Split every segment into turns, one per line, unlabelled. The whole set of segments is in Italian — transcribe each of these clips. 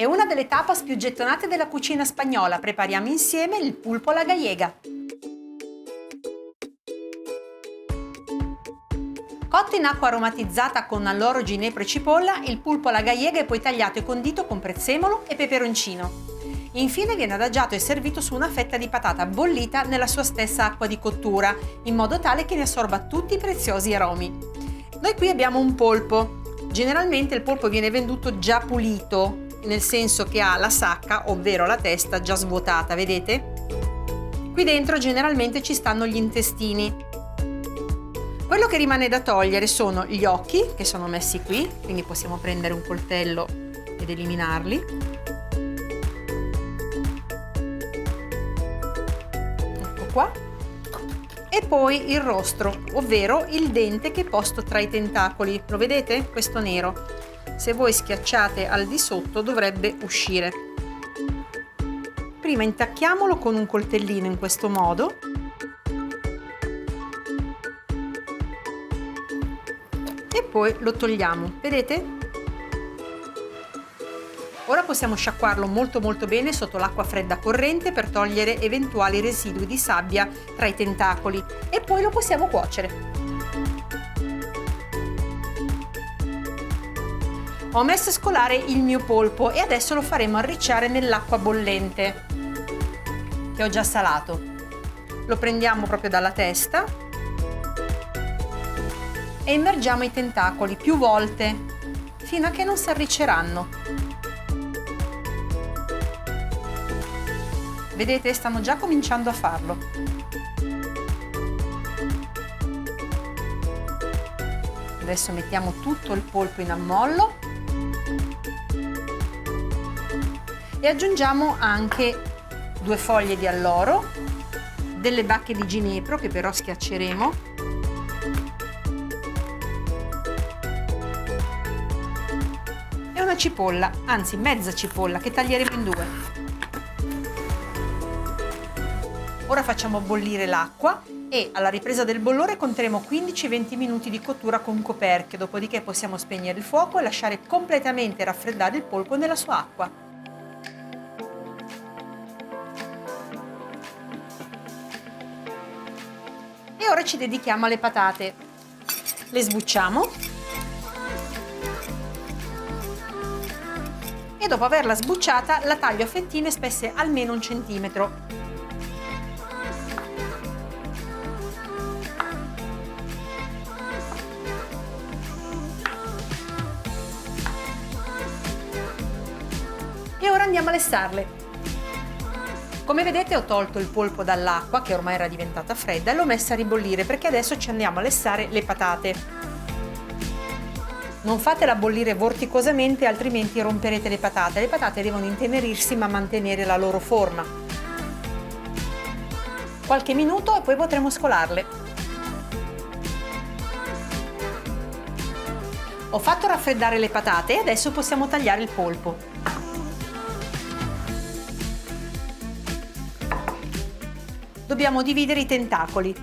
È una delle tapas più gettonate della cucina spagnola. Prepariamo insieme il pulpo alla gallega. Cotto in acqua aromatizzata con alloro, ginepro e cipolla, il pulpo alla gallega è poi tagliato e condito con prezzemolo e peperoncino. Infine viene adagiato e servito su una fetta di patata bollita nella sua stessa acqua di cottura, in modo tale che ne assorba tutti i preziosi aromi. Noi qui abbiamo un polpo. Generalmente il polpo viene venduto già pulito, nel senso che ha la sacca, ovvero la testa, già svuotata, vedete? Qui dentro generalmente ci stanno gli intestini. Quello che rimane da togliere sono gli occhi, che sono messi qui, quindi possiamo prendere un coltello ed eliminarli. Ecco qua. E poi il rostro, ovvero il dente che è posto tra i tentacoli. Lo vedete? Questo nero. Se voi schiacciate al di sotto dovrebbe uscire. Prima intacchiamolo con un coltellino in questo modo. E poi lo togliamo, vedete? Ora possiamo sciacquarlo molto bene sotto l'acqua fredda corrente per togliere eventuali residui di sabbia tra i tentacoli e poi lo possiamo cuocere. Ho messo a scolare il mio polpo e adesso lo faremo arricciare nell'acqua bollente che ho già salato. Lo prendiamo proprio dalla testa e immergiamo i tentacoli più volte fino a che non si arricceranno. Vedete, stanno già cominciando a farlo. Adesso mettiamo tutto il polpo in ammollo e aggiungiamo anche 2 foglie di alloro, delle bacche di ginepro che però schiacceremo, e una cipolla, anzi mezza cipolla, che taglieremo in 2. Ora facciamo bollire l'acqua e alla ripresa del bollore conteremo 15-20 minuti di cottura con coperchio, dopodiché possiamo spegnere il fuoco e lasciare completamente raffreddare il polpo nella sua acqua. E ora ci dedichiamo alle patate. Le sbucciamo e dopo averla sbucciata la taglio a fettine spesse almeno 1 centimetro. E ora andiamo a lessarle. Come vedete ho tolto il polpo dall'acqua che ormai era diventata fredda e l'ho messa a ribollire perché adesso ci andiamo a lessare le patate. Non fatela bollire vorticosamente altrimenti romperete le patate. Le patate devono intenerirsi ma mantenere la loro forma. Qualche minuto e poi potremo scolarle. Ho fatto raffreddare le patate e adesso possiamo tagliare il polpo. Dobbiamo dividere i tentacoli.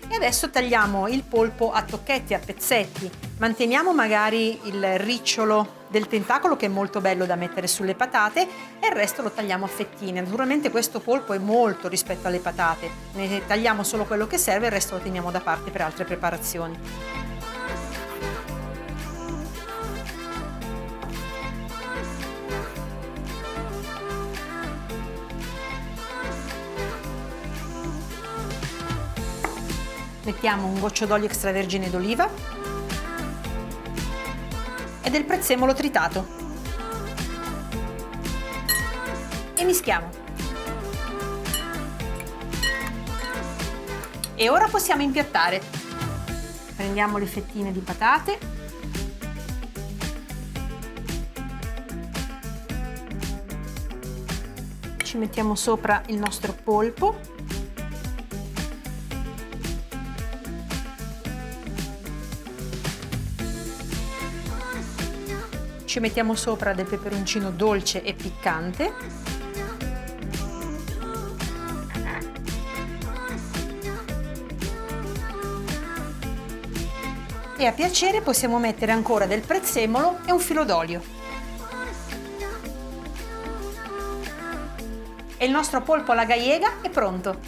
E adesso tagliamo il polpo a tocchetti, a pezzetti. Manteniamo magari il ricciolo del tentacolo che è molto bello da mettere sulle patate e il resto lo tagliamo a fettine. Naturalmente questo polpo è molto rispetto alle patate. Ne tagliamo solo quello che serve e il resto lo teniamo da parte per altre preparazioni. Mettiamo un goccio d'olio extravergine d'oliva e del prezzemolo tritato e mischiamo. E ora possiamo impiattare. Prendiamo le fettine di patate ci mettiamo sopra il nostro polpo. Ci mettiamo sopra del peperoncino dolce e piccante. e a piacere possiamo mettere ancora del prezzemolo e un filo d'olio. E il nostro polpo alla gallega è pronto!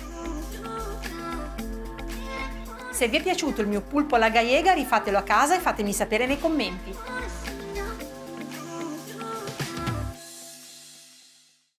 Se vi è piaciuto il mio polpo alla gallega, rifatelo a casa e fatemi sapere nei commenti.